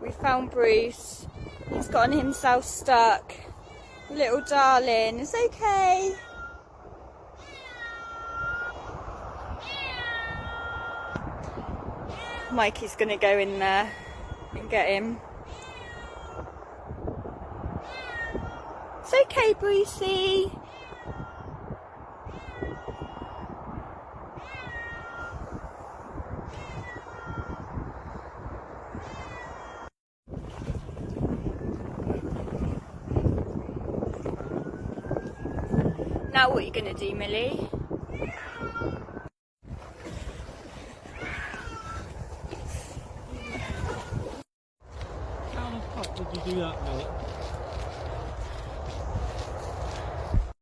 We found Bruce. He's gotten himself stuck. Little darling, it's okay. Mikey's gonna go in there and get him. It's okay, Brucey. Now what are you going to do, Millie? How the fuck did you do that?